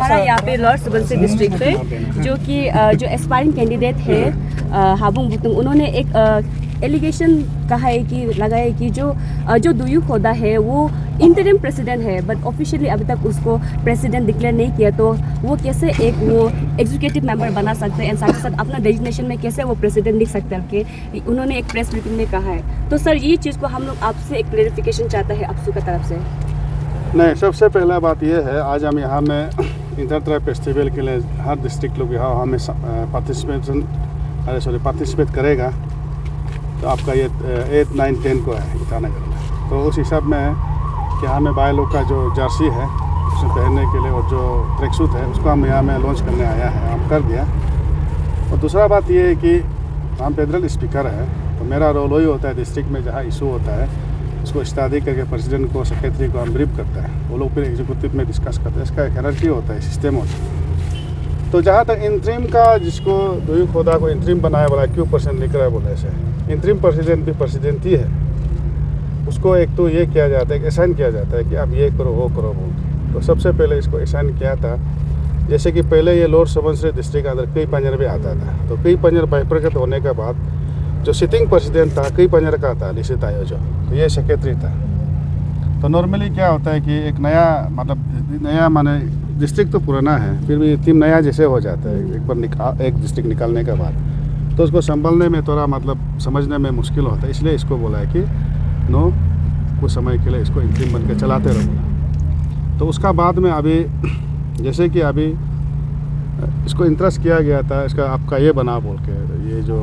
हमारा यहाँ पे लोअर सुबनसिरी डिस्ट्रिक्ट पे जो कि जो एस्पायरिंग कैंडिडेट है हाबुंग बुतुंग, उन्होंने एक एलिगेशन कहा है कि लगाया है कि जो दुयू खोदा है वो इंटरिम प्रेसिडेंट है, बट ऑफिशियली अभी तक उसको प्रेसिडेंट डिक्लेयर नहीं किया, तो वो कैसे एक वो एग्जीक्यूटिव मेंबर बना सकते हैं एंड साथ ही साथ अपना डेजिग्नेशन में कैसे वो प्रेसिडेंट लिख सकते हैं कि उन्होंने एक प्रेस मीटिंग में कहा है। तो सर ये चीज़ को हम लोग आपसे एक क्लेरिफिकेशन चाहते हैं आपसू की तरफ से। नहीं, सबसे पहला बात यह है, आज हम यहाँ में इंटर ट्राइब फेस्टिवल के लिए हर डिस्ट्रिक्ट लोग यहाँ हमें पार्टिसिपेट करेगा। तो आपका ये 8, 9, 10 को है ईटानगर में। तो उस हिसाब में कि हमें बाय लोग का जो जर्सी है उसमें पहनने के लिए और जो ट्रैक सूट है उसको हम यहाँ में लॉन्च करने आया है, हम कर दिया। और दूसरा बात ये है कि हम फेडरल स्पीकर है, तो मेरा रोल वही होता है डिस्ट्रिक्ट में जहाँ इशू होता है उसको स्टडी करके प्रेसिडेंट को, सेक्रेटरी को हम ब्रीफ करता है, वो लोग फिर एग्जीक्यूटिव में डिस्कस करते हैं। इसका एक हायरार्की होता है, सिस्टम होता है। तो जहाँ तक इंटरिम का, जिसको दुयू खोदा को इंटरिम बनाया बोला, क्यों परसेंट लिख रहा है बोले से, इंटरिम प्रेसिडेंट भी प्रेसिडेंट ही है। उसको एक तो ये किया जाता है कि असाइन किया जाता है कि आप ये करो वो करो बोल। तो सबसे पहले इसको असाइन किया था, जैसे कि पहले ये लोअर सुबनसिरी डिस्ट्रिक्ट के अंदर कई पंजर भी आता था। तो कई पंजर बाइफरकेट होने के बाद जो सिटिंग प्रेसिडेंट था कई पंजर का था, लिसित आयोजक, तो ये सेक्रेटरी था। तो नॉर्मली क्या होता है कि एक नया नया माने डिस्ट्रिक्ट तो पुराना है, फिर भी टीम नया जैसे हो जाता है एक बार एक डिस्ट्रिक्ट निकालने के बाद, तो उसको संभालने में थोड़ा समझने में मुश्किल होता है। इसलिए इसको बोला है कि कुछ समय के लिए इसको इंटरिम बन के चलाते रहो। तो उसका बाद में अभी जैसे कि अभी इसको इंटरेस्ट किया गया था, इसका आपका ये बना बोल के, ये जो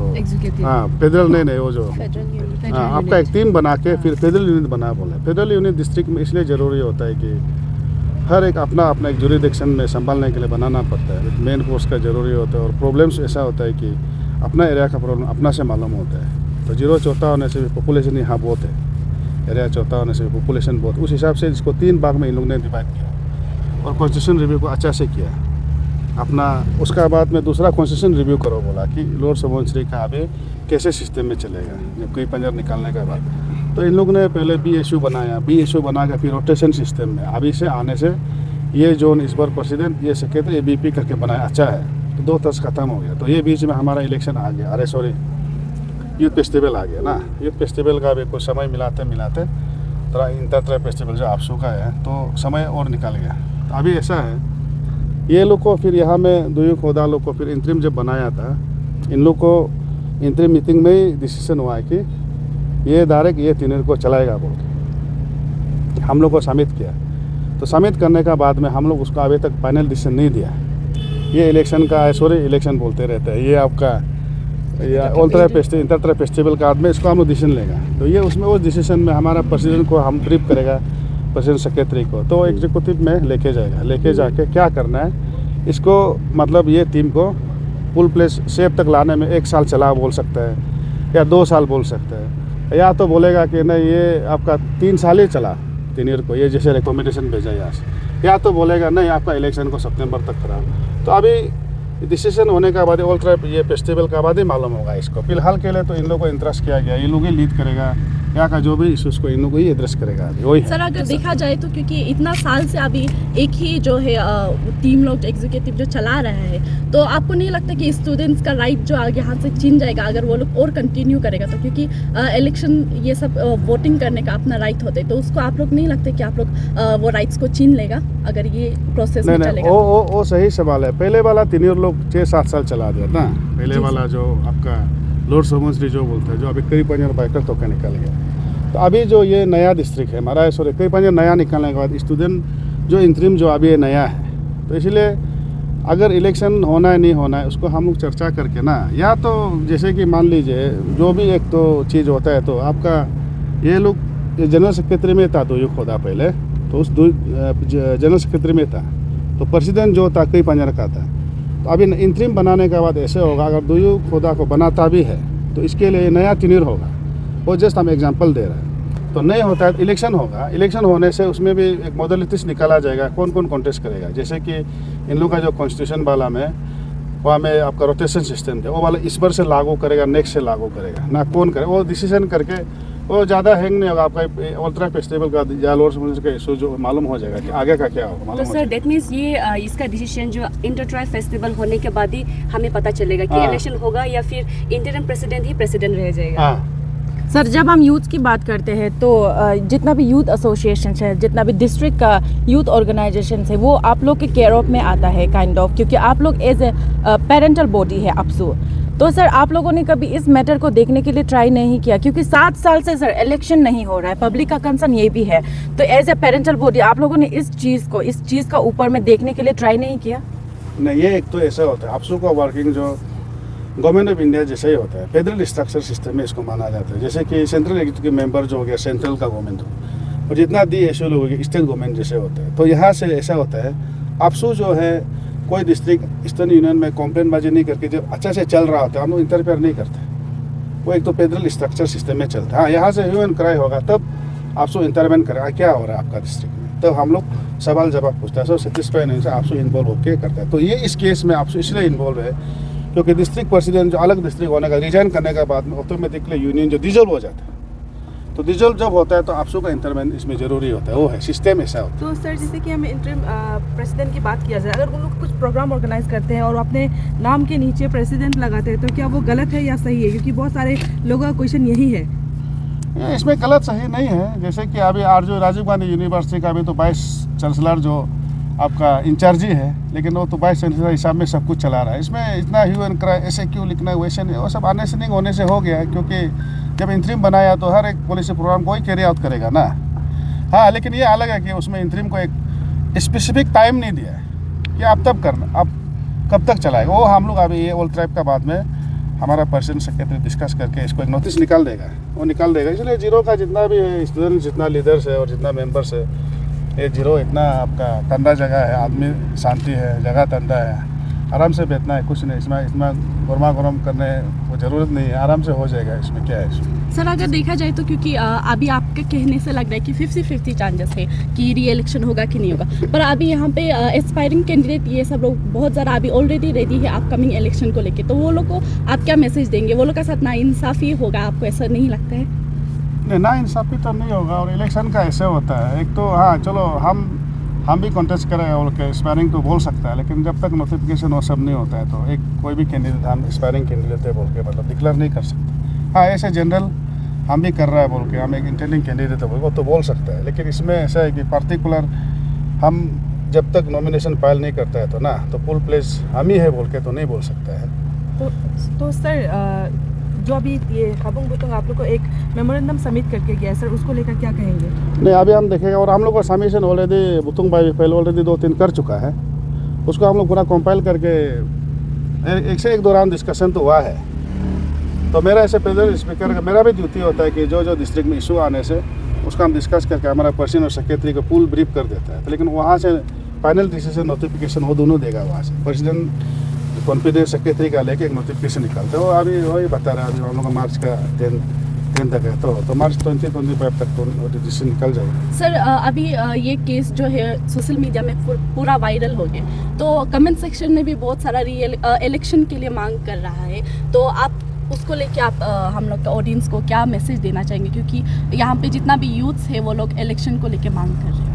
फेडरल नहीं वो जो आपका एक टीम बना के फिर फेडरल यूनिट बना बोले। फेडरल यूनिट डिस्ट्रिक्ट में इसलिए ज़रूरी होता है कि हर एक अपना एक जुरिडिक्शन में संभालने के लिए बनाना पड़ता है। मेन फोर्स का ज़रूरी होता है और प्रॉब्लम्स ऐसा होता है कि अपना एरिया का प्रॉब्लम अपना से मालूम होता है। तो 0 चौथा होने से भी पॉपुलेशन यहाँ बहुत है, एरिया चौथा होने से भी पॉपुलेशन बहुत, उस हिसाब से इसको 3 भाग में इन लोग ने डिवाइड किया और कॉन्स्टिट्यूशन रिव्यू को अच्छा से किया अपना। उसका बाद में दूसरा कॉन्स्टिट्यूशन रिव्यू करो बोला कि लोअर सुबनसिरी का अभी कैसे सिस्टम में चलेगा जब कई पंजर निकालने के बाद। तो इन लोग ने पहले BSU बनाया, BSU बना के फिर रोटेशन सिस्टम में अभी से आने से ये जोन इस बार प्रेसिडेंट, ये सेक्रेटरी, ABP करके बनाया, अच्छा है। तो 2 तरह ख़त्म हो गया। तो ये बीच में हमारा इलेक्शन आ गया, यूथ फेस्टिवल आ गया ना। यूथ फेस्टिवल का भी कुछ समय मिलाते थोड़ा इंटर ट्राइब फेस्टिवल जो आपसू का है तो समय और निकल गया। तो अभी ऐसा है, ये लोग को फिर यहाँ में दुयू खोदा लोग को फिर इंटरिम जब बनाया था, इन लोग को इंटरिम मीटिंग में ही डिसीजन हुआ है कि ये डायरेक्ट ये तीनों को चलाएगा बोल के हम लोग को सबमिट किया। तो सबमिट करने का बाद में हम लोग उसको अभी तक फाइनल डिसीजन नहीं दिया। ये इलेक्शन का इलेक्शन बोलते रहते हैं, ये आपका इंटर ट्राइब फेस्टिवल का बाद में इसको हम लोग डिसीजन लेगा। तो ये उसमें उस डिसीजन में हमारा प्रेसिडेंट को हम ब्रीफ करेगा, प्रेसिडेंट सेक्रेटरी को, तो एग्जीक्यूटिव में लेके जाएगा। लेके जाके क्या करना है इसको, ये टीम को फुल प्लेस शेप तक लाने में 1 साल चला बोल सकता है या 2 साल बोल सकता है, या तो बोलेगा कि नहीं ये आपका 3 साल ही चला तीनियर को, ये जैसे रिकमेंडेशन भेजा यहाँ से, या तो बोलेगा नहीं आपका इलेक्शन को सितंबर तक करा। तो अभी डिसीजन होने के बाद ऑल ट्राइब ये फेस्टिवल का बाद ही मालूम होगा इसको। फिलहाल के लिए तो इन लोगों को इंटरेस्ट किया गया, ये लोग ही लीड करेगा, यहाँ का जो भी इशूज़ को इन लोगों को ही एड्रेस करेगा अभी वही। सर अगर देखा जाए तो क्योंकि इतना साल से अभी एक ही जो है टीम लोग एग्जीक्यूटिव जो चला रहा है, तो आपको नहीं लगता कि स्टूडेंट्स का राइट जो यहाँ से छीन जाएगा अगर वो लोग और कंटिन्यू करेगा तो? क्योंकि इलेक्शन ये सब वोटिंग करने का अपना राइट होता है, तो उसको आप लोग नहीं लगता कि आप लोग वो राइट्स को छीन लेगा अगर ये प्रोसेस में चलेगा? वो सही सवाल है। पहले वाला तीनों लोग 6-7 साल चला दिया था, पहले वाला जो आपका लोअर सुबनसिरी जो बोलते हैं, जो अभी कई पंजर बाइकर तो का निकल गया। तो अभी जो ये नया डिस्ट्रिक्ट है हमारा, कई पंजर नया निकलने के बाद स्टूडेंट जो इंटरिम जो अभी ये नया है, तो इसलिए अगर इलेक्शन होना है नहीं होना है उसको हम लोग चर्चा करके ना, या तो जैसे कि मान लीजिए जो भी एक तो चीज़ होता है, तो आपका ये लोग जनरल सेक्रेटरी में था दुयू खोदा पहले, तो उस जनरल सेक्रेटरी में था, तो प्रेसिडेंट जो था कई पंजर का था। तो अभी इंटरिम बनाने के बाद ऐसे होगा, अगर दुयू खोदा को बनाता भी है तो इसके लिए नया टीनियर होगा। वो जस्ट हम एग्जांपल दे रहे हैं। तो नहीं होता है तो इलेक्शन होगा, इलेक्शन होने से उसमें भी एक मॉडलिटीज निकाला जाएगा, कौन कौन कॉन्टेस्ट करेगा। जैसे कि इन लोगों का जो कॉन्स्टिट्यूशन वाला में वहाँ में आपका रोटेशन सिस्टम है, वो वाला इस बार से लागू करेगा, नेक्स्ट से लागू करेगा ना, कौन करे वो डिसीजन करके वो ज़्यादा हैंग नहीं होगा आपका अल्ट्रा फेस्टिवल का या लोअर सुबनसिरी का इशू जो मालूम हो जाएगा कि आगे का क्या होगा तो मालूम हो सर जाएगा। दैट मीन्स ये इसका डिसीजन जो इंटर ट्राइब फेस्टिवल होने के बाद ही हमें पता चलेगा कि हाँ। इलेक्शन होगा या फिर इंटरिम प्रेसिडेंट ही प्रेसिडेंट रह जाएगा। हाँ सर जब हम यूथ की बात करते हैं तो जितना भी यूथ एसोसिएशन है, जितना भी डिस्ट्रिक्ट का यूथ ऑर्गेनाइजेशन है, वो आप लोग के केयर ऑफ में आता है काइंड ऑफ, क्योंकि आप लोग एज ए पेरेंटल बॉडी है अपसू। तो सर आप लोगों ने कभी इस मैटर को देखने के लिए ट्राई नहीं किया, क्योंकि 7 साल से सर इलेक्शन नहीं हो रहा है, पब्लिक का कंसर्न ये भी है। तो एज ए पेरेंटल बॉडी आप लोगों ने इस चीज़ का ऊपर में देखने के लिए ट्राई नहीं किया? नहीं, ये एक तो ऐसा होता है आपसू का वर्किंग जो गवर्नमेंट ऑफ इंडिया जैसे ही होता है, फेडरल स्ट्रक्चर सिस्टम में इसको माना जाता है। जैसे कि सेंट्रल एग्जीक्यूटिव मेंबर जो हो गया सेंट्रल का गवर्नमेंट हो, और जितना डी एस लोग स्टेट गवर्नमेंट जैसे होता है। तो यहाँ से ऐसा होता है आपसू जो है कोई डिस्ट्रिक्ट ईस्टर्न यूनियन में कंप्लेंट बाजी नहीं करके जब अच्छा से चल रहा होता है हम लोग इंटरफेयर नहीं करते। वो एक तो फेडरल स्ट्रक्चर सिस्टम में चलता है। हाँ, यहाँ से ह्यूमन क्राई होगा तब आपसू इंटरवेन करेगा, क्या हो रहा है आपका डिस्ट्रिक्ट में, तब हम लोग सवाल जवाब पूछता है। सो सेटिस्फाई नहीं से आपसू इन्वॉल्व होकर करता है। तो ये इस केस में आपसू इसलिए इन्वॉल्व है क्योंकि डिस्ट्रिक्ट प्रेसिडेंट जो अलग डिस्ट्रिक्ट होने का रिजाइन करने के बाद में ऑटोमेटिकली यूनियन जो डिजोल्व हो जाता है। तो डिजोल्व जब होता है तो आपसू का इंटरवेन इसमें जरूरी होता है। वो है सिस्टम ऐसा होता है। तो सर जैसे कि हमें इंटरिम प्रेसिडेंट की बात किया जाए, अगर उन लोग कुछ प्रोग्राम ऑर्गेनाइज करते हैं और अपने नाम के नीचे प्रेसिडेंट लगाते हैं, तो क्या वो गलत है या सही है? क्योंकि बहुत सारे लोगों का क्वेश्चन यही है। इसमें गलत सही नहीं है। जैसे कि अभी आरजू राजीव गांधी यूनिवर्सिटी का भी तो वाइस चांसलर जो आपका इंचार्ज ही है, लेकिन वो तो वाइस चांसलर हिसाब में सब कुछ चला रहा है। इसमें इतना ह्यू एंड क्राई ऐसे क्यों लिखना है वैसे नहीं, वो सब अननेसेसरी होने से हो गया है। क्योंकि जब इंटरिम बनाया तो हर एक पॉलिसी प्रोग्राम को ही कैरी आउट करेगा ना। हाँ, लेकिन ये अलग है कि उसमें इंटरिम को एक स्पेसिफिक टाइम नहीं दिया है कि आप तब करना, आप कब तक चलाएगा। वो हम लोग अभी ये ऑल ट्राइब का बाद में हमारा पर्सनल सेक्रेटरी डिस्कस करके इसको एक नोटिस निकाल देगा, वो निकाल देगा। इसलिए जीरो का जितना भी है स्टूडेंट, जितना लीडर्स है और जितना मेंबर्स है, ये जीरो इतना आपका ठंडा जगह है, आदमी शांति है, जगह ठंडा है, आराम से बैठना है, कुछ नहीं इसमें इतना गर्मा गर्म करने को ज़रूरत नहीं है, आराम से हो जाएगा। इसमें क्या है इसमें सर अगर देखा जाए तो क्योंकि अभी आपके कहने से लग रहा है कि 50-50 चांसेस है कि री इलेक्शन होगा कि नहीं होगा, पर अभी यहाँ पे एस्पायरिंग कैंडिडेट ये सब लोग बहुत ज़्यादा अभी ऑलरेडी रेडी है अपकमिंग इलेक्शन को लेके, तो वो लोग को आप क्या मैसेज देंगे? वो लोग का साथ नाइंसाफ़ी होगा, आपको ऐसा नहीं लगता है? नहीं, ना इंसाफी तो नहीं होगा। और इलेक्शन का ऐसे होता है, एक तो हाँ चलो हम भी कॉन्टेस्ट करें और एस्पायरिंग तो बोल सकता है, लेकिन जब तक नोटिफिकेशन वो सब नहीं होता है तो एक कोई भी कैंडिडेट हम एस्पायरिंग कैंडिडेट है बोल के मतलब डिक्लेयर नहीं कर सकते। हाँ, ऐसे जनरल हम भी कर रहा है बोल के, हम एक इंटेंडिंग कैंडिडेट है बोल वो तो बोल सकता है। लेकिन इसमें ऐसा है कि पार्टिकुलर हम जब तक नॉमिनेशन फाइल नहीं करता है तो ना, तो फुल प्लेस हम ही है बोल के तो नहीं बोल सकता है। तो सर जो अभी ये हाबुंग बुतुंग आप लोग को एक मेमोरेंडम सबमिट करके गया है सर, उसको लेकर क्या कहेंगे? नहीं, अभी हम देखेंगे। और हम लोग का सबमिशन ऑलरेडी बुतुंग भाई पहले ऑलरेडी 2-3 कर चुका है। उसको हम लोग पूरा कंपाइल करके एक से एक दौरान डिस्कशन तो हुआ है। तो मेरा ऐसे प्रेसिडेंट स्पीकर का मेरा भी ड्यूटी होता है कि जो डिस्ट्रिक्ट में इशू आने से उसका हम डिस्कस करके हमारा पर्सन और सेक्रेटरी को फुल ब्रीफ कर देता है। लेकिन वहाँ से फाइनल डिसीजन नोटिफिकेशन वो दोनों देगा। वहाँ से प्रेसिडेंट कॉन्फिडेंस सेक्रेटरी का लेके एक नोटिफिकेशन निकालते हैं। वो अभी वही बता रहा है, अभी हम लोग का मार्च का 10 तक है, तो मार्च 2025 तक तो डिसीजन निकल जाएगा। सर अभी ये केस जो है सोशल मीडिया में पूरा वायरल हो गया, तो कमेंट सेक्शन में भी बहुत सारा इलेक्शन के लिए मांग कर रहा है, तो आप उसको लेके आप हम लोग का ऑडियंस को क्या मैसेज देना चाहेंगे? क्योंकि यहाँ पे जितना भी यूथ्स है वो लोग इलेक्शन को लेके मांग कर रहे हैं।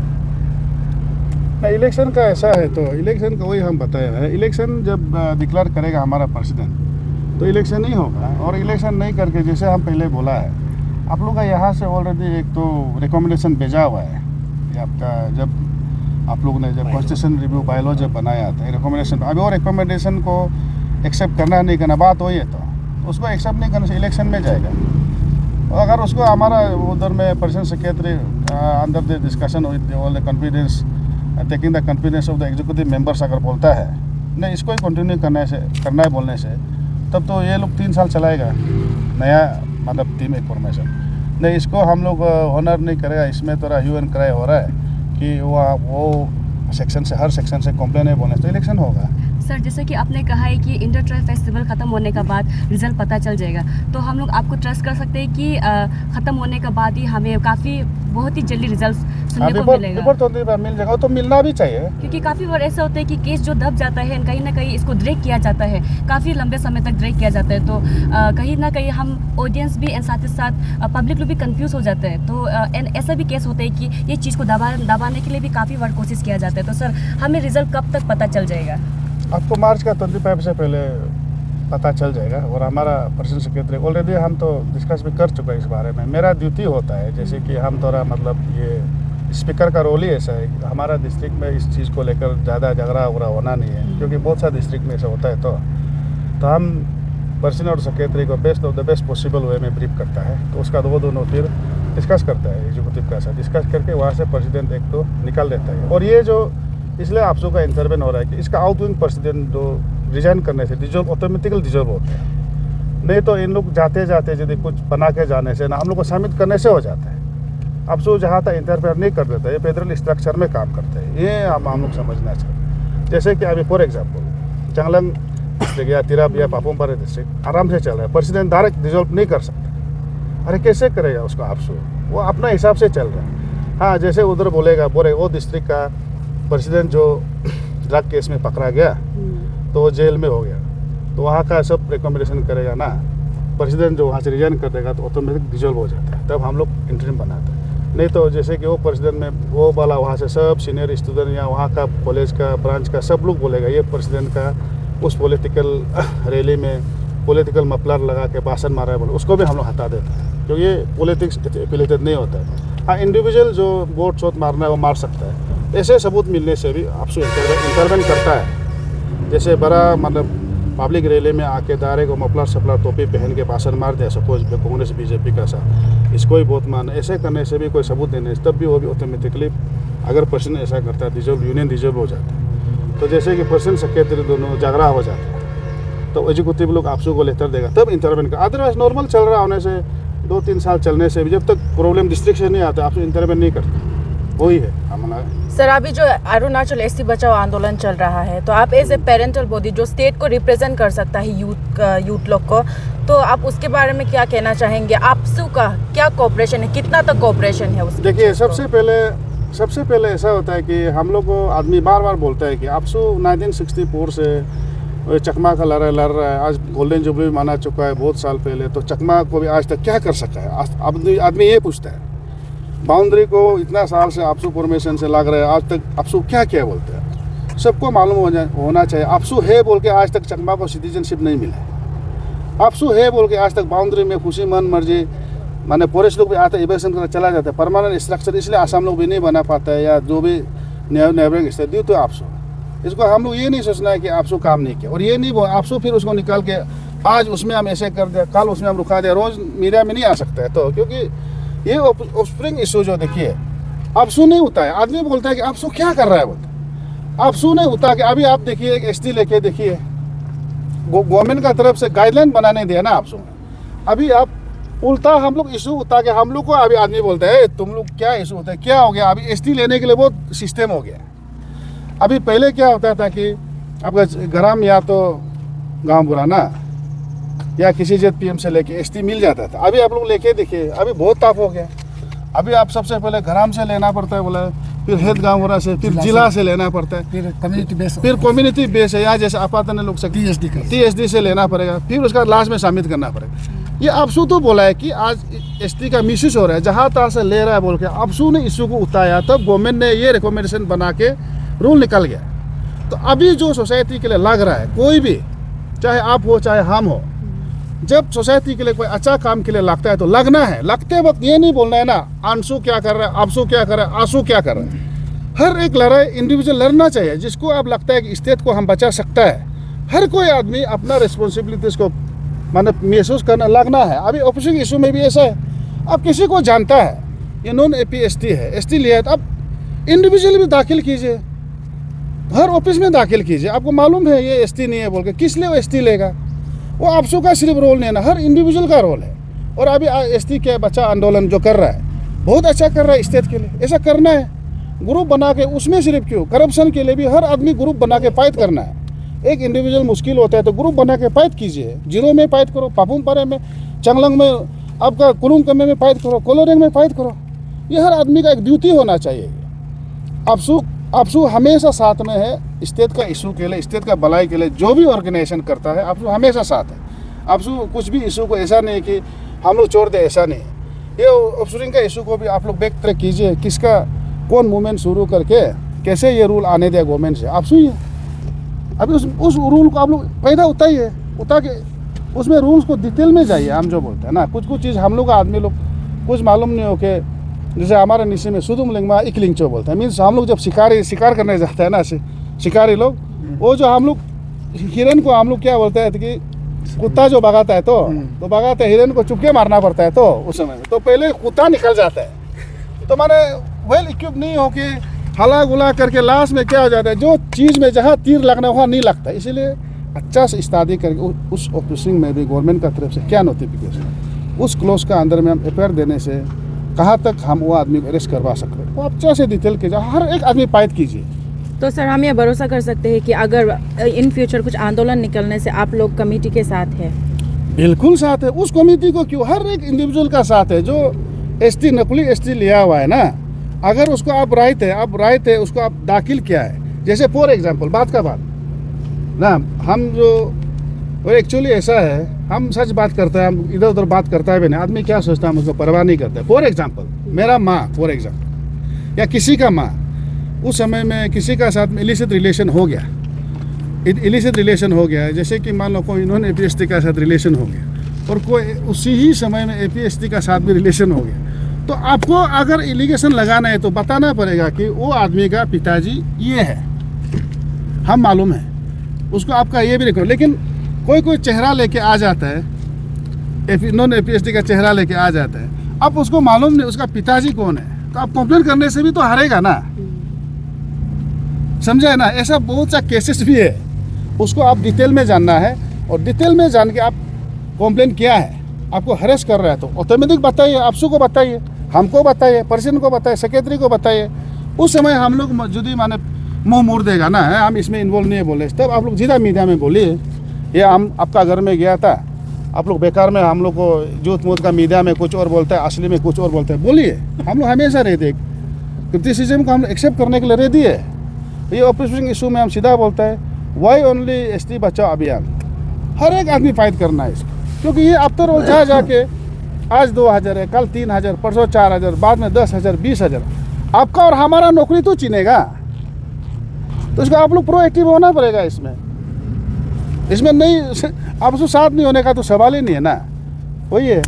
इलेक्शन का ऐसा है, तो इलेक्शन का वही हम बताया है। इलेक्शन जब डिक्लेयर करेगा हमारा प्रेसिडेंट तो इलेक्शन नहीं होगा। और इलेक्शन नहीं करके जैसे हम पहले बोला है, आप लोग का यहाँ से ऑलरेडी एक तो रिकमेंडेशन भेजा हुआ है। ये आपका जब आप लोग ने जब कॉन्स्टिट्यूशन रिव्यू बायलॉ जब बनाया था रिकमेंडेशन, अभी और रिकमेंडेशन को एक्सेप्ट करना नहीं करना बात वही है, तो उसको एक्सेप्ट नहीं करने से इलेक्शन में जाएगा। और अगर उसको हमारा उधर में personal secretary under the discussion with all the confidence taking the confidence of the executive members अगर बोलता है नहीं इसको ही कंटिन्यू करना है बोलने से, तब तो ये लोग 3 साल चलाएगा नया मतलब टीम एक फॉर्मेशन। नहीं, इसको हम लोग ऑनर नहीं करेगा। इसमें थोड़ा ह्यू एंड क्राई हो रहा है कि वो सेक्शन से हर सेक्शन से कंप्लेन है बोलने से तो इलेक्शन होगा। सर जैसे कि आपने कहा है कि इंटर ट्राइब फेस्टिवल ख़त्म होने के बाद रिजल्ट पता चल जाएगा, तो हम लोग आपको ट्रस्ट कर सकते हैं कि ख़त्म होने के बाद ही हमें काफ़ी बहुत ही जल्दी रिजल्ट सुनने को मिलेगा? रिपोर्ट तो मिल जाएगा, तो मिलना भी चाहिए। क्योंकि काफ़ी बार ऐसा होता है कि केस जो दब जाता है कहीं ना कहीं इसको ड्रैग किया जाता है, काफ़ी लंबे समय तक ड्रैग किया जाता है, तो कहीं ना कहीं हम ऑडियंस भी एंड साथ ही साथ पब्लिक लोग भी कंफ्यूज हो जाते हैं। तो एंड ऐसा भी केस होता है कि ये चीज़ को दबाने के लिए भी काफ़ी बार कोशिश किया जाता है। तो सर हमें रिजल्ट कब तक पता चल जाएगा? आपको मार्च का 25 से पहले पता चल जाएगा। और हमारा प्रेसिडेंट सेक्रेटरी ऑलरेडी हम तो डिस्कस भी कर चुके हैं इस बारे में। मेरा ड्यूटी होता है जैसे कि हम थोड़ा मतलब ये स्पीकर का रोल ही ऐसा है कि हमारा डिस्ट्रिक्ट में इस चीज़ को लेकर ज़्यादा झगड़ा वगड़ा होना नहीं है, क्योंकि बहुत सारे डिस्ट्रिक्ट में ऐसा होता है। तो हम प्रेसिडेंट और सेक्रेटरी को best of the best possible way में ब्रीफ करता है, तो उसका वो दोनों फिर डिस्कस करता है एग्जीक्यूटिव का साथ, डिस्कस करके वहाँ से प्रेसिडेंट एक तो निकाल देता है। और ये जो इसलिए आपसू का इंटरवेन हो रहा है कि इसका आउटगोइंग प्रेसिडेंट जो रिजाइन करने से डिजॉल्व ऑटोमेटिकली डिजॉल्व होता है। नहीं तो इन लोग जाते जाते यदि कुछ बना के जाने से ना हम लोग को सबमिट करने से हो जाता है। आपसू जहाँ तक इंटरफेयर नहीं कर देता, ये फेडरल स्ट्रक्चर में काम करते हैं, ये हम लोग समझना चाहिए। जैसे कि अभी फॉर एग्जाम्पल चांगलांग डिस्ट्रिक्ट या तिराप या पापुमपारे डिस्ट्रिक्ट आराम से चल रहा है, प्रेसिडेंट डायरेक्ट डिजॉल्व नहीं कर सकता। अरे कैसे करेगा उसका आपसू? वो अपना हिसाब से चल रहा है। हाँ, जैसे उधर बोलेगा वो डिस्ट्रिक्ट का प्रेसिडेंट जो ड्रग केस में पकड़ा गया तो वो जेल में हो गया, तो वहाँ का सब रिकमेंडेशन करेगा ना, प्रेसिडेंट जो वहाँ से रिजाइन कर देगा तो ऑटोमेटिक डिजॉल्व हो जाता है, तब हम लोग इंटरिम बनाते हैं। नहीं तो जैसे कि वो प्रेसिडेंट में वो वाला वहाँ से सब सीनियर स्टूडेंट या वहाँ का कॉलेज का ब्रांच का सब लोग बोलेगा ये प्रेसिडेंट का उस पॉलिटिकल रैली में पॉलिटिकल मफलर लगा के भाषण मारा है बोले, उसको भी हम लोग हटा देते हैं, क्योंकि ये पॉलिटिक्स एफिलेटेड नहीं होता है। हाँ, इंडिविजुअल जो वोट शोट मारना है वो मार सकता है, ऐसे सबूत मिलने से भी आपसे इंटरवेन करता है। जैसे बड़ा मतलब पब्लिक रैली में आके डायरेक्ट मफलर सफलर टोपी पहन के भाषण मार दिया सपोज कांग्रेस बीजेपी का साथ, इसको ही बहुत मान, ऐसे करने से भी कोई सबूत देने से तब भी वो भी ऑटोमेटिकली अगर पर्सन ऐसा करता है डिजॉल्व यूनियन डिजॉल्व हो जाता है। तो जैसे कि पर्सन सेक्रेटरी दोनों झगड़ा हो जाता है तो एग्जीक्यूटिव लोग आपसू को लेटर देगा तब इंटरवेन कर। अदरवाइज नॉर्मल चल रहा होने से 2-3 साल चलने से भी जब तक प्रॉब्लम डिस्ट्रिक्ट से नहीं आता आपसे इंटरवेन नहीं करता, वही है हमारा। सर अभी जो अरुणाचल एसटी बचाओ आंदोलन चल रहा है, तो आप एज ए पेरेंटल बॉडी जो स्टेट को रिप्रेजेंट कर सकता है यूथ लोग को, तो आप उसके बारे में क्या कहना चाहेंगे? आपसू का क्या कोऑपरेशन है, कितना तक कोऑपरेशन है उसमें? देखिए, सबसे पहले ऐसा होता है कि हम लोग को आदमी बार बार बोलता है कि आपसू 1964 से चकमा का लड़ रहा है, आज गोल्डन जुबली माना चुका है बहुत साल पहले, तो चकमा को भी आज तक क्या कर सका है? आदमी ये पूछता है। बाउंड्री को इतना साल से आपसू फॉर्मेशन से लग रहा है, आज तक आपसू क्या क्या बोलते हैं? सबको मालूम होना चाहिए आपसू है बोल के आज तक चकमा को सिटीजनशिप नहीं मिला। आपसू है बोल के आज तक बाउंड्री में खुशी मन मर्जी माने फॉरेस्ट लोग भी आते इवेक्शन करना चला जाता है, परमानेंट स्ट्रक्चर इसलिए आसाम लोग भी नहीं बना पाता है, या जो भी नेबरिंग स्टेट दी तो आपसू। इसको हम लोग ये नहीं सोचना है कि आपसू काम नहीं किया, और ये नहीं आपसू फिर उसको निकाल के आज उसमें हम ऐसे कर दिया, कल उसमें हम रुका दिया, रोज़ मीडिया में नहीं आ सकता है। तो क्योंकि ये ऑफस्प्रिंग इशू जो देखिए आपसू नहीं होता है, आदमी बोलता है कि आपसू क्या कर रहा है, बोलता आपसू नहीं होता कि अभी आप देखिए एक एसटी लेके देखिए, गवर्नमेंट का तरफ से गाइडलाइन बनाने दिया ना आपसू, अभी आप उल्टा हम लोग इशू होता कि हम लोग को अभी आदमी बोलता है तुम लोग क्या इशू होता है, क्या हो गया? अभी एसटी लेने के लिए बहुत सिस्टम हो गया। अभी पहले क्या होता था कि आपका ग्राम या तो गाँव बुराना या किसी जेट पीएम से लेके एसटी मिल जाता था, अभी आप लोग लेके देखिए अभी बहुत टफ हो गया। अभी आप सबसे पहले ग्राम से लेना पड़ता है, बोला फिर हेल्थ गाँव से, फिर जिला से लेना पड़ता है, फिर कम्युनिटी बेस है, या जैसे आपातन लोग TSD से लेना पड़ेगा, फिर उसका लास्ट में शामिल करना पड़ेगा। ये आपसू तो बोला है कि आज एसटी का मिसयूज हो रहा है, जहाँ तहाँ से ले रहा है बोल के आपसू ने इशू को उठाया, तब गवर्नमेंट ने ये रिकमेंडेशन बना के रूल निकल गया। तो अभी जो सोसाइटी के लिए लग रहा है, कोई भी चाहे आप हो चाहे हम हो, जब सोसाइटी के लिए कोई अच्छा काम के लिए लगता है तो लगना है। लगते वक्त ये नहीं बोलना है ना आंसू क्या कर रहा है, आपसू क्या कर रहा है, आंसू क्या कर रहा है। हर एक लड़ाई इंडिविजुअल लड़ना चाहिए, जिसको आप लगता है कि स्टेट को हम बचा सकता है। हर कोई आदमी अपना रिस्पॉन्सिबिलिटीज को मतलब महसूस करना लगना है। अभी ऑपोजिशन इशू में भी ऐसा है, अब किसी को जानता है ये नॉन AP ST है, ST लिया है, तो अब इंडिविजुअल भी दाखिल कीजिए, हर ऑफिस में दाखिल कीजिए। आपको मालूम है ये ST नहीं है बोल के, किस लिए वो ST लेगा? वो आपसू का सिर्फ रोल नहीं है ना, हर इंडिविजुअल का रोल है। और अभी ST के बच्चा आंदोलन जो कर रहा है बहुत अच्छा कर रहा है स्टेट के लिए, ऐसा करना है। ग्रुप बना के उसमें सिर्फ क्यों, करप्शन के लिए भी हर आदमी ग्रुप बना के फाइट करना है। एक इंडिविजुअल मुश्किल होता है तो ग्रुप बना के फाइट कीजिए। जीरो में फाइट करो, पापुमपारे में, चंगलंग में, आपका कुरुंग कमे में फाइट करो, कोलोरेंग में फाइट करो। ये हर आदमी का एक ड्यूटी होना चाहिए। आपसू हमेशा साथ में है स्टेट का इशू के लिए, स्टेट का भलाई के लिए। जो भी ऑर्गेनाइजेशन करता है आपसू हमेशा साथ है। आपसू कुछ भी इशू को ऐसा नहीं कि हम लोग छोड़ दे, ऐसा नहीं है। ये ऑफशोरिंग का इशू को भी आप लोग बैक कीजिए, किसका कौन मूवमेंट शुरू करके कैसे ये रूल आने दिया गवर्नमेंट से, आप सुनिए। अभी उस रूल को आप लोग पैदा उतारिए, उतार के उसमें रूल्स को डिटेल में जाइए। हम जो बोलते हैं ना, कुछ चीज़ हम लोग आदमी लोग कुछ मालूम नहीं हो के, जैसे हमारे नीचे में सुदुम लिंगमा इकलिंगचो बोलते हैं, मीन्स हम लोग जब शिकार करने जाते हैं ना, शिकारी लोग, वो जो हम लोग हिरन को हम लोग क्या बोलते हैं कि कुत्ता जो भगाता है तो भगाता है, हिरन को चुपके मारना पड़ता है। तो उस समय में तो पहले कुत्ता निकल जाता है। तो माने वेल इक्विप नहीं हो कि हला गुला करके लास्ट में क्या हो जाता है, जो चीज़ में जहाँ तीर लगना वहाँ नहीं लगता। इसीलिए अच्छा से स्टडी करके उस ऑफिसिंग में भी गवर्नमेंट का तरफ से क्या नोटिफिकेशन, उस क्लोज का अंदर में हम एफआईआर देने से कहाँ तक हम वो आदमी को अरेस्ट करवा सकते हैं, वो अच्छा से डिटेल के हर एक आदमी फाइट कीजिए। तो सर हम ये भरोसा कर सकते हैं कि अगर इन फ्यूचर कुछ आंदोलन निकलने से आप लोग कमेटी के साथ है? बिल्कुल साथ है। उस कमेटी को क्यों, हर एक इंडिविजुअल का साथ है। जो एसटी नकली एसटी लिया हुआ है ना, अगर उसको आप राइट है उसको आप दाखिल किया है। जैसे फॉर एग्जांपल बात ना, हम जो एक्चुअली ऐसा है, हम सच बात करते हैं, हम इधर उधर बात करता है भी नहीं। आदमी क्या सोचता है, हम उसको परवाह नहीं करते। फॉर एग्जांपल मेरा माँ, फॉर एग्जांपल, या किसी का माँ उस समय में किसी का साथ में इलिसिट रिलेशन हो गया, जैसे कि मान लो कोई इन्होंने एपीएसटी का साथ रिलेशन हो गया और कोई उसी ही समय में एपीएसटी का साथ भी रिलेशन हो गया, तो आपको अगर एलिगेशन लगाना है तो बताना पड़ेगा कि वो आदमी का पिताजी ये है, हम मालूम है उसको, आपका ये भी लिखो। लेकिन कोई चेहरा लेके आ जाता है, नॉन एपीएसटी का चेहरा लेके आ जाता है, अब उसको मालूम नहीं उसका पिताजी कौन है, तो आप कंप्लेन करने से भी तो हारेगा ना, समझे ना। ऐसा बहुत सा केसेस भी है, उसको आप डिटेल में जानना है और डिटेल में जान के आप कंप्लेन किया है, आपको हरेस कर रहा है तो ऑटोमेटिक बताइए, आपसू को बताइए, हमको बताइए, प्रेसिडेंट को बताइए, सेक्रेटरी को बताइए। उस समय हम लोग यदि माने मुँह मोड़ देगा ना, हम इसमें इन्वॉल्व नहीं है बोले, तब आप लोग सीधा मीडिया में बोलिए ये हम आपका घर में गया था, आप लोग बेकार में हम लोग को जूत मूत का मीडिया में कुछ और बोलता है, असली में कुछ और बोलते हैं, बोलिए। हम लोग हमेशा रेडी है, क्रिटिसिज्म को हम लोग एक्सेप्ट करने के लिए रेडी है। ये ऑपरेशन इशू में हम सीधा बोलता है वाई ओनली एसटी बचाओ अभियान, हर एक आदमी फाइट करना है इसको, क्योंकि ये अब तो जा जाके आज 2000 है, कल 3000, परसों 4000, बाद में 10,000, 20,000, आपका और हमारा नौकरी तो चिनेगा। तो इसको आप लोग प्रोएक्टिव होना पड़ेगा इसमें नहीं, आप उसको साथ नहीं होने का तो सवाल ही नहीं है ना, वही है।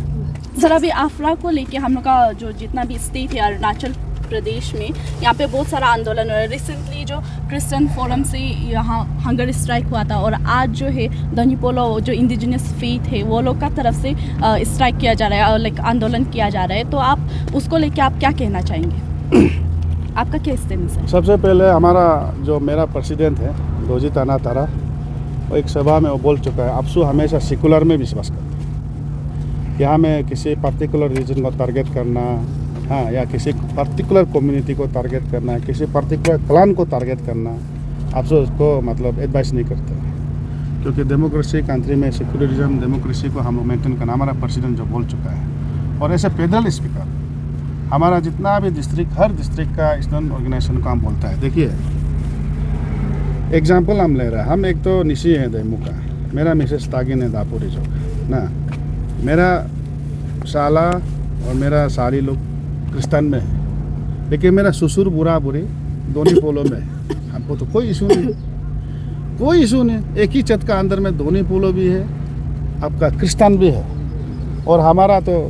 सर अभी आफरा को लेके हम लोग का जो जितना भी स्टेट है अरुणाचल प्रदेश में, यहाँ पे बहुत सारा आंदोलन हो रहा है। रिसेंटली जो क्रिश्चियन फोरम से यहाँ हंगर स्ट्राइक हुआ था और आज जो है दनिपोलो जो इंडिजिनियस फेथ है वो लोग का तरफ से स्ट्राइक किया जा रहा है, लाइक आंदोलन किया जा रहा है, तो आप उसको लेके आप क्या कहना चाहेंगे? आपका क्या स्टैंड है? सबसे पहले हमारा जो मेरा प्रेसिडेंट है दोजी ताना तारा, वो एक सभा में वो बोल चुका है, आपसू हमेशा सेकुलर में विश्वास करते हैं। यहाँ में किसी पर्टिकुलर रीजन को टारगेट करना, हाँ, या किसी पर्टिकुलर कम्युनिटी को टारगेट करना, किसी पर्टिकुलर क्लान को टारगेट करना, आपसू उसको मतलब एडवाइस नहीं करते, क्योंकि डेमोक्रेसी कंट्री में सेकुलरिज्म डेमोक्रेसी को हम मेंटेन करना हमारा प्रेसिडेंट जो बोल चुका है। और ऐसे फेडरल स्पीकर हमारा जितना भी डिस्ट्रिक्ट, हर डिस्ट्रिक्ट का स्टूडेंट ऑर्गेनाइजेशन को हम बोलता है। देखिए एग्जाम्पल हम ले रहे हैं, हम एक तो निशी है दैमू का, मेरा मिसेस तागिन है दापुरी जो ना, मेरा साला और मेरा साली लोग क्रिस्तान में है, लेकिन मेरा ससुर बुरा बुरी दोनों पोलों में है। हमको तो कोई इशू नहीं, कोई इशू नहीं। एक ही छत का अंदर में दोनों पोलो भी है, आपका क्रिस्तान भी है, और हमारा तो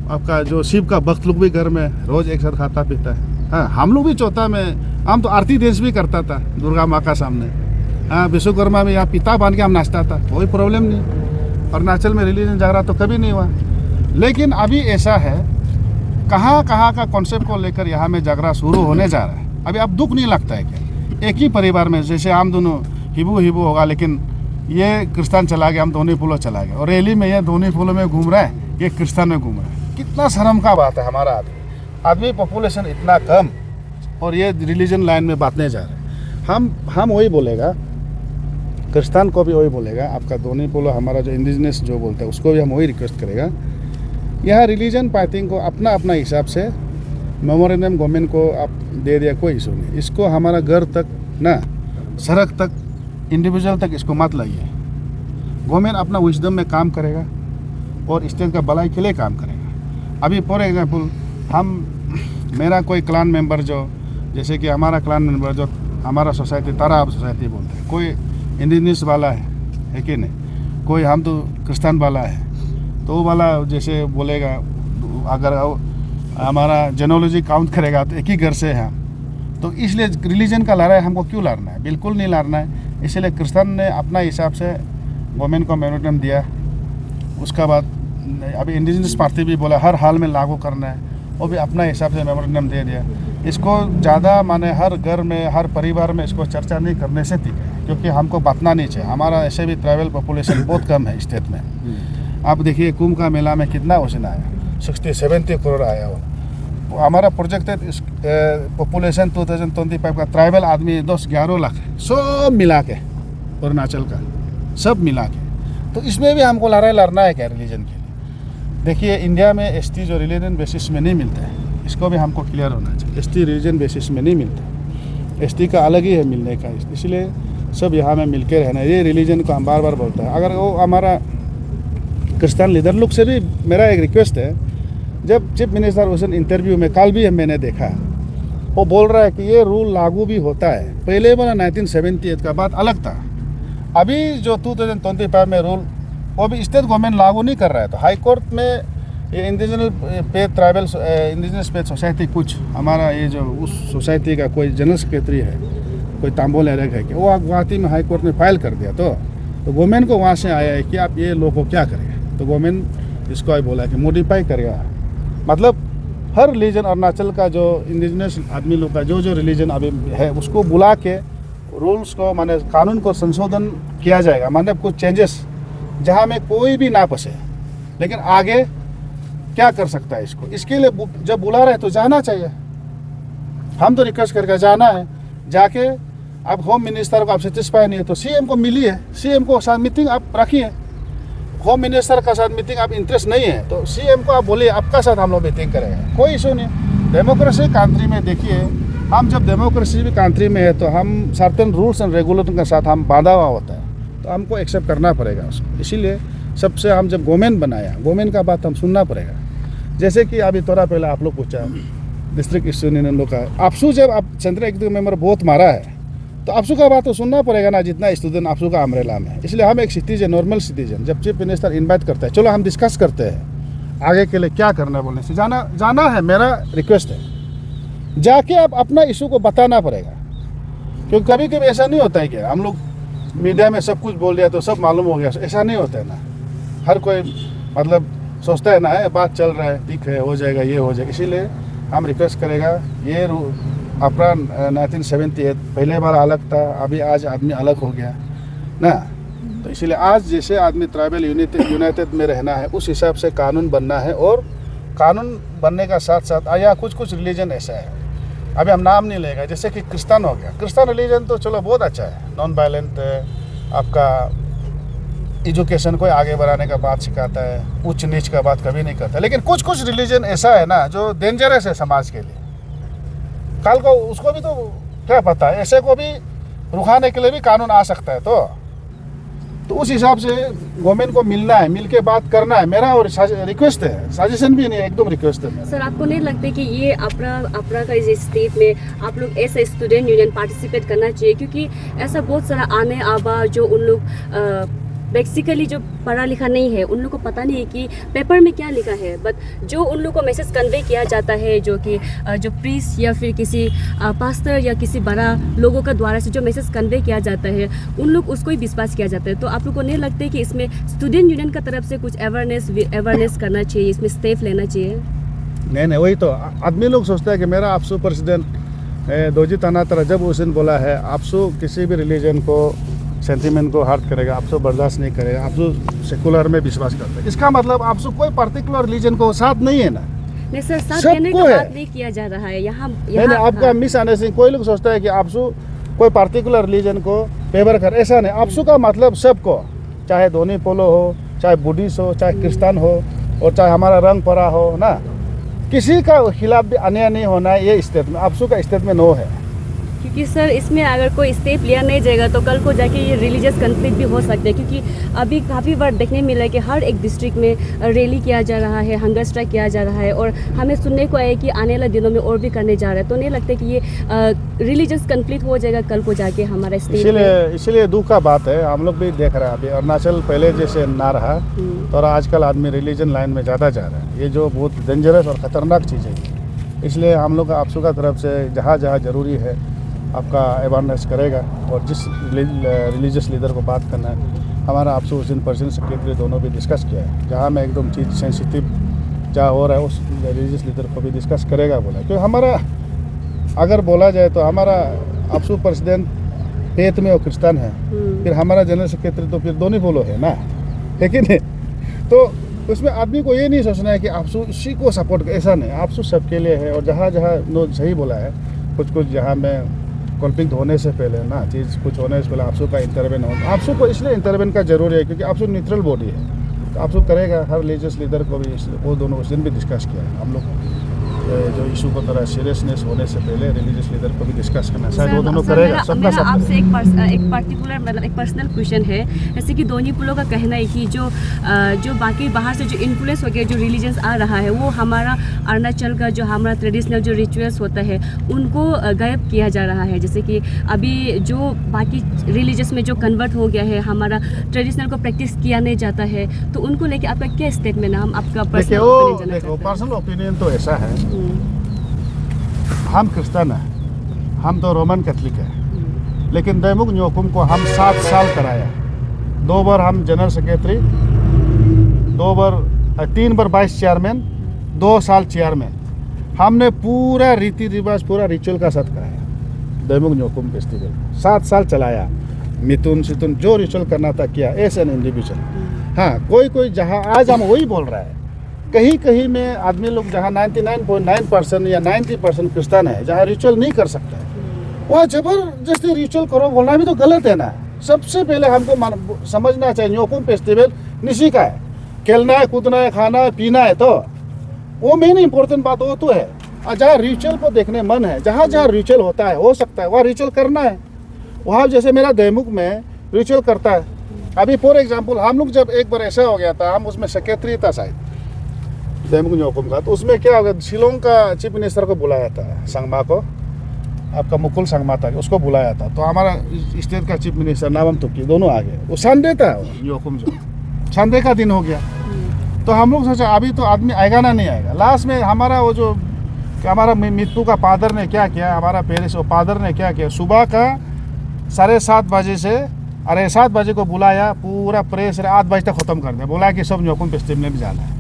आपका जो शिव का भक्त लोग भी घर में रोज़ एक साथ खाता पीता है। हाँ, हम लोग भी चौथा में हम तो आरती देश भी करता था दुर्गा माँ का सामने। हाँ, विश्वकर्मा में यहाँ पिता बांध के हम नाचता था, कोई प्रॉब्लम नहीं। अरुणाचल में रिलीजन जागरा तो कभी नहीं हुआ। लेकिन अभी ऐसा है, कहाँ का कॉन्सेप्ट को लेकर यहाँ में जागरा शुरू होने जा रहा है। अभी अब दुख नहीं लगता है क्या, एक ही परिवार में जैसे हम दोनों हिबू होगा, लेकिन ये क्रिस्तान चला गया, हम दोनों फूलों चला गया, और रैली में ये दोनों फूलों में घूम रहा है, ये क्रिस्तान में घूम रहा है। कितना शर्म का बात है। हमारा आदमी पॉपुलेशन इतना कम और ये रिलीजन लाइन में बांटने जा रहे हैं। हम वही बोलेगा क्रिस्तान को भी वही बोलेगा, आपका दोनों बोलो, हमारा जो इंडिजिनस जो बोलता है उसको भी हम वही रिक्वेस्ट करेगा। यहाँ रिलीजन पार्टिंग को अपना अपना हिसाब से मेमोरेंडम गवर्नमेंट को आप दे दिया, कोई इशू नहीं। इसको हमारा घर तक ना, सड़क तक, इंडिविजुअल तक इसको मत लाइए। गवर्नमेंट अपना विजडम में काम करेगा और स्टेट का भलाई के लिए काम करेगा। अभी फॉर एग्जांपल मेरा कोई क्लान मेंबर जो, जैसे कि हमारा क्लान मेंबर जो हमारा सोसाइटी तारा सोसाइटी बोलते हैं, कोई इंडिजिनस वाला है कि नहीं, कोई हम तो क्रिस्तान वाला है, तो वो वाला जैसे बोलेगा, अगर हमारा जेनोलॉजी काउंट करेगा तो एक ही घर से है, तो इसलिए रिलीजन का लड़ाई हमको क्यों लड़ना है? बिल्कुल नहीं लड़ना है। इसलिए क्रिस्तान ने अपना हिसाब से गवर्नमेंट को मेमोरेंडम दिया। उसका बाद अभी इंडिजिनस पार्टी भी बोला हर हाल में लागू करना है, वो भी अपना हिसाब से मेमोरेंडम दे दिया। इसको ज़्यादा माने हर घर में, हर परिवार में इसको चर्चा नहीं करने से ठीक है, क्योंकि हमको बांटना नहीं चाहिए। हमारा ऐसे भी ट्राइबल पॉपुलेशन बहुत कम है स्टेट में। आप देखिए कुंभ का मेला में कितना वजन आया, 60-70 करोड़ आया हो। हमारा प्रोजेक्टेड पॉपुलेशन 2025 का ट्राइबल आदमी 10-11 लाख है, सब मिला के, अरुणाचल का सब मिला के। तो इसमें भी हमको लड़ाई लड़ना है क्या रिलीजन के लिए? देखिए इंडिया में एसटी जो रिलीजन बेसिस में नहीं मिलता है, इसको भी हमको क्लियर होना चाहिए। एसटी रिलीजन बेसिस में नहीं मिलता, एसटी का अलग ही है मिलने का। इसलिए सब यहाँ में मिल के रहना है। ये रिलीजन को हम बार बार बोलता है। अगर वो हमारा क्रिस्तान लीडर लोग से भी मेरा एक रिक्वेस्ट है, जब चीफ मिनिस्टर उस इंटरव्यू में कल भी मैंने देखा, वो बोल रहा है कि ये रूल लागू भी होता है। पहले वाला 1978 का बात अलग था, अभी जो 2025 में रूल वो भी स्टेट गवर्नमेंट लागू नहीं कर रहा है। तो हाई कोर्ट में ये इंडिजिनल पे ट्राइबल इंडिजिनस पे सोसाइटी, कुछ हमारा ये जो उस सोसाइटी का कोई जनरल सेक्रेटरी है, कोई तांबोल एरिया है कि वो गुवाहाटी में हाई कोर्ट में फाइल कर दिया। तो गवर्नमेंट को वहाँ से आया है कि आप ये लोग को क्या करेंगे, तो गवर्नमेंट इसको बोला कि मॉडिफाई करेगा। मतलब हर रिलीजन, अरुणाचल का जो इंडिजिनस आदमी लोग का जो रिलीजन अभी है उसको बुला के रूल्स को माने कानून को संशोधन किया जाएगा, मतलब कुछ चेंजेस जहाँ में कोई भी ना फंसे। लेकिन आगे क्या कर सकता है इसको, इसके लिए जब बुला रहे तो जाना चाहिए। हम तो रिक्वेस्ट करके जाना है, जाके अब होम मिनिस्टर को आप सेटिस्फाई नहीं है तो सीएम को मिलिए, सीएम को साथ मीटिंग आप रखिए। होम मिनिस्टर का साथ मीटिंग आप इंटरेस्ट नहीं है तो सीएम को आप बोलिए आपका साथ हम लोग मीटिंग करेंगे, कोई इशू नहीं। डेमोक्रेसी कंट्री में देखिए, हम जब डेमोक्रेसी भी कंट्री में है तो हम सर्टेन रूल्स एंड रेगुलेशन के साथ हम बांधा हुआ होता है, तो हमको एक्सेप्ट करना पड़ेगा उसको। इसीलिए सबसे हम जब गवर्नमेंट बनाया, गवर्नमेंट का बात हम सुनना पड़ेगा। जैसे कि अभी थोड़ा पहले आप लोग पूछा डिस्ट्रिक्ट यूनियन लोग का, आपसू जब आप सेंट्रल एग्जीक्यूटिव मेंबर बहुत मारा है तो आपसू का बात तो सुनना पड़ेगा ना, जितना स्टूडेंट आपसू का अम्ब्रेला में है। इसलिए हम एक सिटीजन, नॉर्मल सिटीजन, जब चीफ मिनिस्टर इन्वाइट करता है, चलो हम डिस्कस करते हैं आगे के लिए क्या करना है, बोलने से जाना है। मेरा रिक्वेस्ट है, जाके आप अपना इशू को बताना पड़ेगा। क्योंकि कभी कभी ऐसा नहीं होता है कि हम लोग मीडिया में सब कुछ बोल दिया तो सब मालूम हो गया, ऐसा नहीं होता है ना। हर कोई मतलब सोचता है ना, बात चल रहा है, ठीक है, हो जाएगा, ये हो जाएगा। इसीलिए हम रिक्वेस्ट करेगा, ये अपना 1978 पहले बार अलग था, अभी आज आदमी अलग हो गया ना। तो इसीलिए आज जैसे आदमी ट्राइबल यूनाइटेड में रहना है उस हिसाब से कानून बनना है। और कानून बनने का साथ साथ या कुछ रिलीजन ऐसा है, अभी हम नाम नहीं लेगा, जैसे कि क्रिस्तान हो गया। क्रिस्तान रिलीजन तो चलो बहुत अच्छा है, नॉन वायलेंट है, आपका एजुकेशन को आगे बढ़ाने का बात सिखाता है, उच्च नीच का बात कभी नहीं करता। लेकिन कुछ रिलीजन ऐसा है ना जो डेंजरस है समाज के लिए, कल को उसको भी तो क्या पता है, ऐसे को भी रुकाने के लिए भी कानून आ सकता है। तो उस हिसाब से गवर्नमेंट को मिलना है, मिल के बात करना है। मेरा और रिक्वेस्ट है, सजेशन भी नहीं है, एकदम रिक्वेस्ट है। सर, आपको नहीं लगता कि ये अपना का इस स्टेट में आप लोग ऐसा स्टूडेंट यूनियन पार्टिसिपेट करना चाहिए? क्योंकि ऐसा बहुत सारा आने आबा जो उन लोग बेसिकली जो पढ़ा लिखा नहीं है, उन लोग को पता नहीं है कि पेपर में क्या लिखा है, बट जो उन लोग को मैसेज कन्वे किया जाता है, जो कि जो प्रीस्ट या फिर किसी पास्टर या किसी बड़ा लोगों का द्वारा से जो मैसेज कन्वे किया जाता है, उन लोग उसको ही विश्वास किया जाता है। तो आप लोग को नहीं लगता है कि इसमें स्टूडेंट यूनियन का तरफ से कुछ अवेयरनेस करना चाहिए, इसमें स्टेप लेना चाहिए? नहीं, वही तो आदमी लोग सोचता है कि मेरा आपसू प्रेसिडेंट दोजी ताना तरह जब उस दिन बोला है, आपसू किसी भी रिलीजन को सेंटीमेंट को हर्ट करेगा, आपसे बर्दाश्त नहीं करेगा, आपसे सेकुलर में विश्वास करता है। इसका मतलब आपसे कोई पर्टिकुलर रिलीजन को साथ नहीं है ना। नहीं सर, साथ देने का बात नहीं किया जा रहा है यहाँ। नहीं, आपका मिसअंडरस्टैंडिंग। कोई लोग सोचता है कि आपसे कोई पार्टिकुलर रिलीजन को फेवर कर, ऐसा नहीं। आपसू का मतलब सबको, चाहे दोनी पोलो हो, चाहे बुद्धिस्ट हो, चाहे क्रिश्चियन हो, और चाहे हमारा रंग परा हो ना, किसी का खिलाफ भी अन्याय नहीं होना है। ये स्टेट में आपसू का स्टेट में नो है। क्योंकि सर इसमें अगर कोई स्टेप लिया नहीं जाएगा तो कल को जाके ये रिलीजियस कन्फ्लिक्ट भी हो सकते हैं, क्योंकि अभी काफ़ी बार देखने मिला है कि हर एक डिस्ट्रिक्ट में रैली किया जा रहा है, हंगर स्ट्राइक किया जा रहा है, और हमें सुनने को आया कि आने वाले दिनों में और भी करने जा रहा है। तो नहीं लगता कि ये रिलीजियस कन्फ्लिक्ट हो जाएगा कल को जाके हमारा स्टेट में? इसीलिए दुख का बात है। हम लोग भी देख रहे हैं अभी अरुणाचल पहले जैसे ना रहा, तो और आजकल आदमी रिलीजन लाइन में ज़्यादा जा रहा है। ये जो बहुत डेंजरस और ख़तरनाक चीज़ है, इसलिए हम लोग आपसू का तरफ से जहाँ जहाँ ज़रूरी है आपका अवेयरनेस करेगा, और जिस रिलीजियस लीडर को बात करना है, हमारा आपसे उस दिन पर्सनल सेक्रेटरी दोनों भी डिस्कस किया है। जहाँ में एकदम चीज़ सेंसिटिव जहाँ हो रहा है उस रिलीजियस लीडर को भी डिस्कस करेगा बोला। क्योंकि हमारा अगर बोला जाए तो हमारा आपसू प्रेसिडेंट फेथ में और क्रिश्चियन है, फिर हमारा जनरल सेक्रेटरी तो फिर दोनों बोलो है ना, है कि नहीं? तो उसमें आदमी को ये नहीं सोचना है कि आपसू इसी को सपोर्ट, ऐसा नहीं। आपसू सबके लिए है, और जहाँ जहाँ नो सही बोला है, कुछ जहाँ में कॉन्फ्लिक्ट होने से पहले ना, चीज़ कुछ होने से पहले आपसू का इंटरवेन हो। आपसू को इसलिए इंटरवेन का जरूरी है क्योंकि आपसू न्यूट्रल बॉडी है, तो आपसू करेगा। हर रिलीजियस लीडर को भी वो दोनों उस दिन भी डिस्कस किया है हम लोग, जो इशू को थोड़ा सीरियसनेस होने से पहले रिलीजियस लीडर को भी डिस्कस करना है। शायद वो दोनों करेगा। सबका मेरा आपसे एक पार्टिकुलर मतलब एक पर्सनल क्वेश्चन है। जैसे कि दोनी पुलों का कहना है कि जो बाकी बाहर से जो इन्फ्लुएंस हो गया, जो रिलीजन्स आ रहा है, वो हमारा अरुणाचल का जो हमारा ट्रेडिशनल जो रिचुअल्स होता है उनको गायब किया जा रहा है। जैसे कि अभी जो बाकी रिलीजियस में जो कन्वर्ट हो गया है, हमारा ट्रेडिशनल को प्रैक्टिस किया नहीं जाता है, तो उनको लेके आपका क्या स्टेटमेंट है? हम आपका पर्सनल ओपिनियन जानना चाहते हैं। पर्सनल ओपिनियन तो ऐसा है, हम क्रिश्चियन हैं, हम तो रोमन कैथलिक हैं, लेकिन दैमुक न्योकुम को हम 7 साल कराया। 2 बार हम जनरल सेक्रेटरी, 3 बार वाइस चेयरमैन, 2 साल चेयरमैन। हमने पूरा रीति रिवाज, पूरा रिचुअल का साथ कराया। दैमुक न्योकुम फेस्टिवल 7 साल चलाया। मिथुन सितुन जो रिचुअल करना था किया, एज एन इंडिविजुअल। हाँ, कोई जहाँ आज हम वही बोल रहा है, कहीं कहीं में आदमी लोग जहाँ 99.9% या 90% क्रिश्चियन है, जहाँ रिचुअल नहीं कर सकता है, वहाँ जबरदस्ती रिचुअल करो बोलना भी तो गलत है ना। सबसे पहले हमको समझना चाहिए न्योकुम फेस्टिवल निशी का है, खेलना है, कूदना है, खाना है, पीना है, तो वो मेन इंपॉर्टेंट बात वो तो है। और जहाँ रिचुअल को देखने मन है, जहाँ जहाँ रिचुअल होता है, हो सकता है वहाँ रिचुअल करना है। वहाँ जैसे मेरा दैमुक में रिचुअल करता है। अभी फॉर एग्जाम्पल हम लोग जब एक बार ऐसा हो गया था, हम उसमें सेक्रेटरी था शायद दैमुक न्योकुम का, तो उसमें क्या हो गया, शिलोंग का चीफ मिनिस्टर को बुलाया था, संगमा को, आपका मुकुल संगमा था, उसको बुलाया था। तो हमारा स्टेट का चीफ मिनिस्टर नावम तुकी दोनों आ गए। वो संडे था, न्योकुम जो संडे का दिन हो गया। तो हम लोग सोचा अभी तो आदमी आएगा ना, नहीं आएगा। लास्ट में हमारा वो जो हमारा मित्तू का फादर ने क्या किया, हमारा पेरेंट्स वो फादर ने क्या किया, सुबह का 7:30 बजे से 7:30 बजे को बुलाया, पूरा प्रेस 8 बजे तक ख़त्म कर दिया, बोला कि सब न्योकुम फेस्टिवल में जाना है।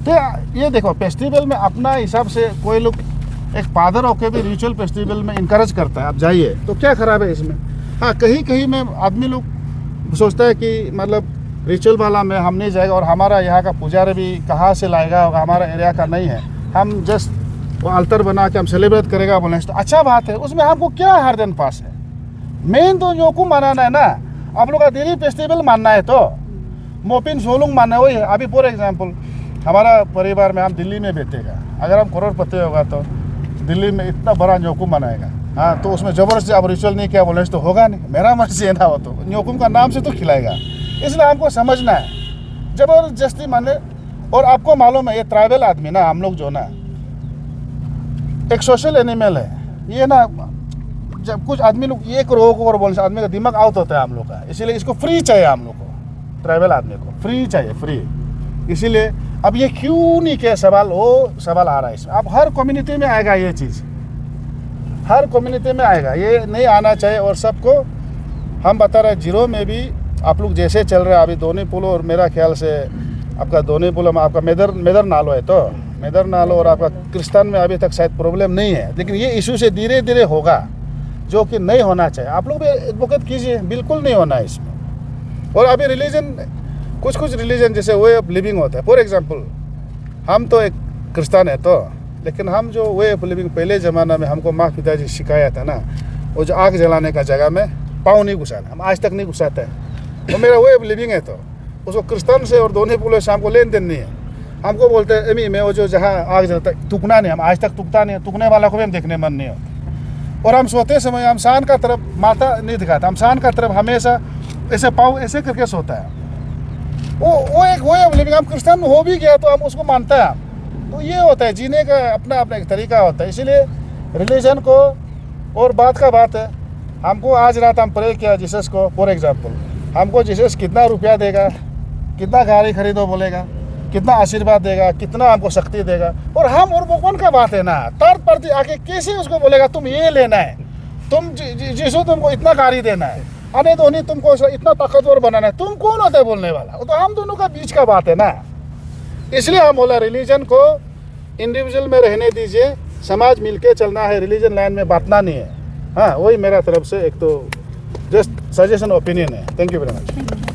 तो ये देखो, फेस्टिवल में अपना हिसाब से कोई लोग एक फादर होकर भी रिचुअल फेस्टिवल में इनकरेज करता है, आप जाइए, तो क्या ख़राब है इसमें? हाँ, कहीं कहीं में आदमी लोग सोचता है कि मतलब रिचुअल वाला में हम नहीं जाएगा, और हमारा यहाँ का पुजारी भी कहाँ से लाएगा, हमारा एरिया का नहीं है, हम जस्ट वो अल्टर बना के हम सेलिब्रेट करेगा बोले तो अच्छा बात है, उसमें हमको क्या हरदन पास है? मेन तो न्योकुम मनाना है ना। आप लोग का दिल्ली फेस्टिवल मानना है तो मोपिन सोलुंग मानना है, वही है। अभी फॉर एग्जाम्पल हमारा परिवार में हम दिल्ली में बैठेगा, अगर हम करोड़पति होगा तो दिल्ली में इतना बड़ा न्योकुम मनाएगा, हाँ, तो उसमें ज़बरदस्ती अब रिचुअल नहीं किया बोले तो होगा नहीं। मेरा मर्जी है ना, वो तो न्योकुम का नाम से तो खिलाएगा। इसलिए हमको समझना है, ज़बरदस्ती माने। और आपको मालूम है, ये ट्राइबल आदमी ना, हम लोग जो ना एक सोशल एनिमल है ये ना। जब कुछ आदमी लोग एक रोग और बोलने से आदमी का दिमाग आउट होता है हम लोग का, इसीलिए इसको फ्री चाहिए हम लोग को, ट्राइबल आदमी को फ्री चाहिए, फ्री। इसीलिए अब ये क्यों नहीं किया सवाल, वो सवाल आ रहा है इसमें। अब हर कम्युनिटी में आएगा ये चीज़, हर कम्युनिटी में आएगा, ये नहीं आना चाहिए। और सबको हम बता रहे हैं, जीरो में भी आप लोग जैसे चल रहे हैं अभी दोनी पुल, और मेरा ख्याल से आपका दोनी पुल में आपका मेदर नालो है, तो मेदर नालो और आपका क्रिश्चियन में अभी तक शायद प्रॉब्लम नहीं है, लेकिन ये इशू से धीरे धीरे होगा, जो कि नहीं होना चाहिए। आप लोग भी एडवोकेट कीजिए, बिल्कुल नहीं होना है इसमें। और अभी रिलीजन, कुछ रिलीजन जैसे वे ऑफ लिविंग होता है। फॉर एग्जांपल हम तो एक क्रिश्चियन है तो, लेकिन हम जो वे ऑफ लिविंग पहले ज़माना में हमको माँ पिताजी सिखाया था ना, वो जो आग जलाने का जगह में पाँव नहीं घुसाना, हम आज तक नहीं घुसाते हैं। वो मेरा वे ऑफ लिविंग है। तो उसको क्रिश्चियन से और दोनों पुलिस से हमको लेन देन नहीं है। हमको बोलते हैं एमी में वो जो जहाँ आग जलता है तुकना नहीं, हम आज तक तुकता नहीं है, तुकने वाला को भी हम देखने मन नहीं होता। और हम सोते समय हम शान का तरफ माथा नहीं दिखाते, हम शान का तरफ हमेशा ऐसे पाँव ऐसे करके सोता है। वो एक वे ऑफ लिविंग, हम क्रिश्चियन हो भी गया तो हम उसको मानता है। तो ये होता है जीने का अपना अपना एक तरीका होता है। इसीलिए रिलीजन को और बात का बात है, हमको आज रात हम प्रे किया जीसस को, फॉर एग्जांपल हमको जीसस कितना रुपया देगा, कितना गाड़ी खरीदो बोलेगा, कितना आशीर्वाद देगा, कितना हमको शक्ति देगा। और हम और भगवान का बात है ना, थर्ड पार्टी आके कैसे उसको बोलेगा तुम ये लेना है, तुम जीसू तुमको इतना गाड़ी देना है, अरे धोनी तुमको इतना ताकतवर बनाना है, तुम कौन होते बोलने वाला? वो तो हम दोनों का बीच का बात है ना। इसलिए हम बोला रिलीजन को इंडिविजुअल में रहने दीजिए, समाज मिलके चलना है, रिलीजन लाइन में बांटना नहीं है। हाँ, वही मेरा तरफ से एक तो जस्ट सजेशन ओपिनियन है। Thank you very much.